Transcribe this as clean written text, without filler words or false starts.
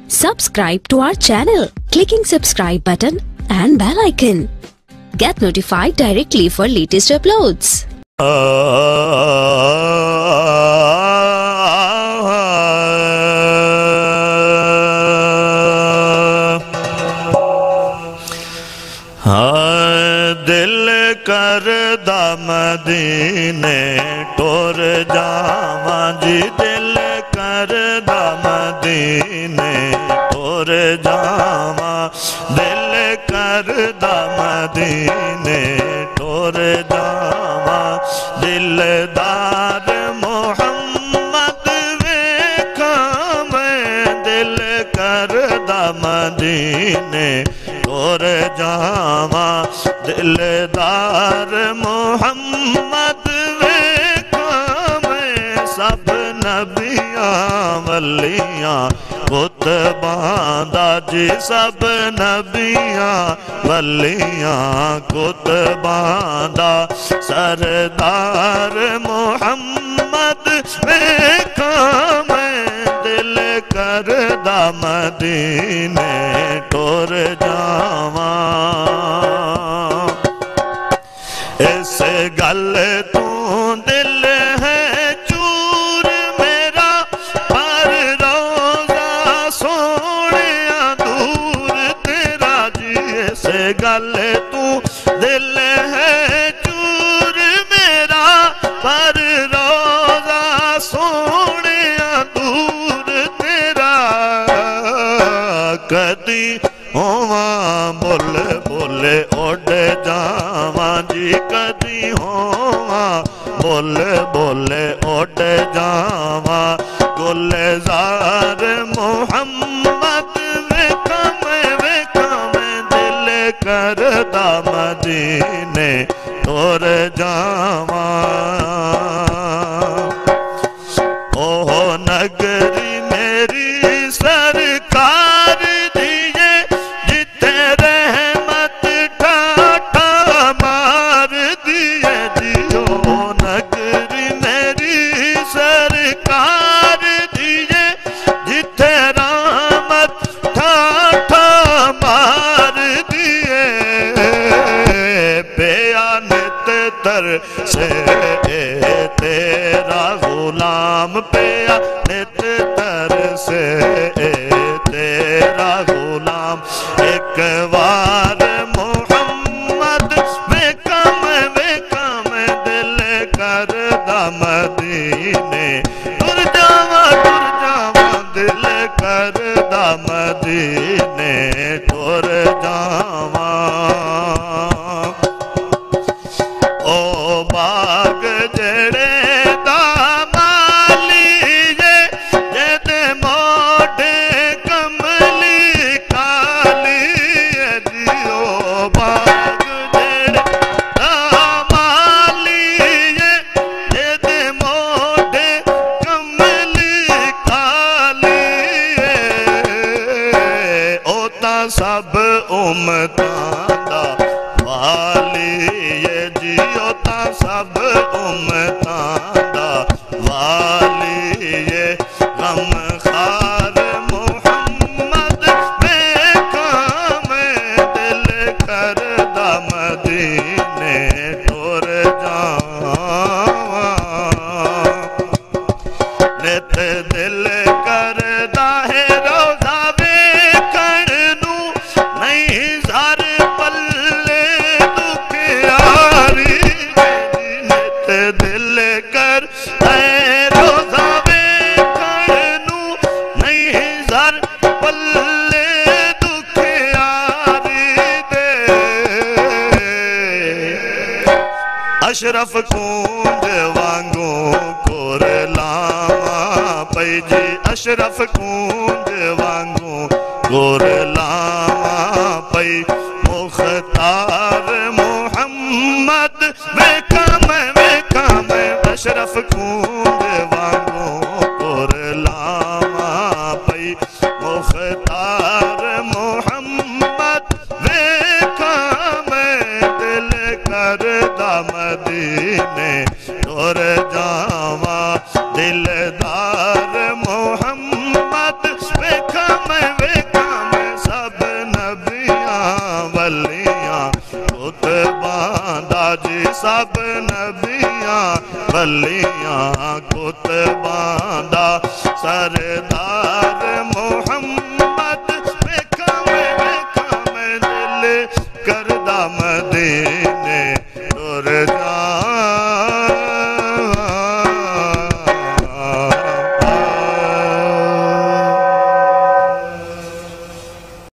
Subscribe to our channel, clicking subscribe button and bell icon. Get notified directly for latest uploads. दिल करदा मदीने टुर जावां जी, दिल करदा मदीने टुर जावां, दिल करदा मदीने टुर जावां। दिलदार मोहम्मद वेखां मैं, दिल करदा मदीने टुर जावां। दिलदार मोहम्मद वेखां मैं, सब नबियां वलियां कुतबां दा जी, सब नबियां वलियां कुतबां दा। सरदार मोहम्मद वेखां मैं, दिल करदा मदीने टुर जावां। इस गल तू दिल है चूर मेरा, पर रोज़ा सोहणिया दूर तेरा जी। इस गल तू दिल है चूर मेरा, पर रोज़ा सोहणिया दूर तेरा। कदी होवां बुल बुल उड़ जावां जी, कदी होवां बुल बुल उड़ जावां। गुलजार मोहम्मद वेखां मैं, दिल करदा मदीने टुर जावां। ओह नगरी मेरी सरकार दिए, जिथे रहमत ठाठा मार दिए जी। ओ नगरी मेरी सरकार दिए, जिथे रहमत ठाठा मार दिए। बेयानत तर से तेरा गुलाम, पेया नित तर से तेरा गुलाम। एक बार मोहम्मद वेखां मैं, दिल करदा मदीने टुर जावां, दिल करदा मदीने टुर जावां। ओ बाग जेड़े दा माली जे, जेदे मोढे कमली काली जी। ओ बाग जेड़े दा माली जे, जेदे मोढे कमली काली। ओ तां सब उम्मतां दा वाली जी, ओ तां सब उम्मतां दा वाली। गमखार मोहम्मद वेखां मैं, दिल करदा मदीने टुर जावां। नित दिल करदा है रोज़ा वेखण नू, नहीं ज़र पल्ले दुखियारी। नित दिल करदा है रोज़ा वेखण नू, नहीं ज़र पल्ले दुखियारी दे। अशरफ कूंज वांगू कुरलावां पई जी, अशरफ कूंज वांगू कुरलावां पई। मुख्तार मोहम्मद वेखां मैं, अशरफ कूंज वांगू कुरलावां पई। मुख्तार मोहम्मद वेखां मैं, दिल करदा मदीने टुर जावां। दिलदार मोहम्मद वेखां मैं, जी सब नबियां वलियां कुतबां दा सरदार मुहम्मद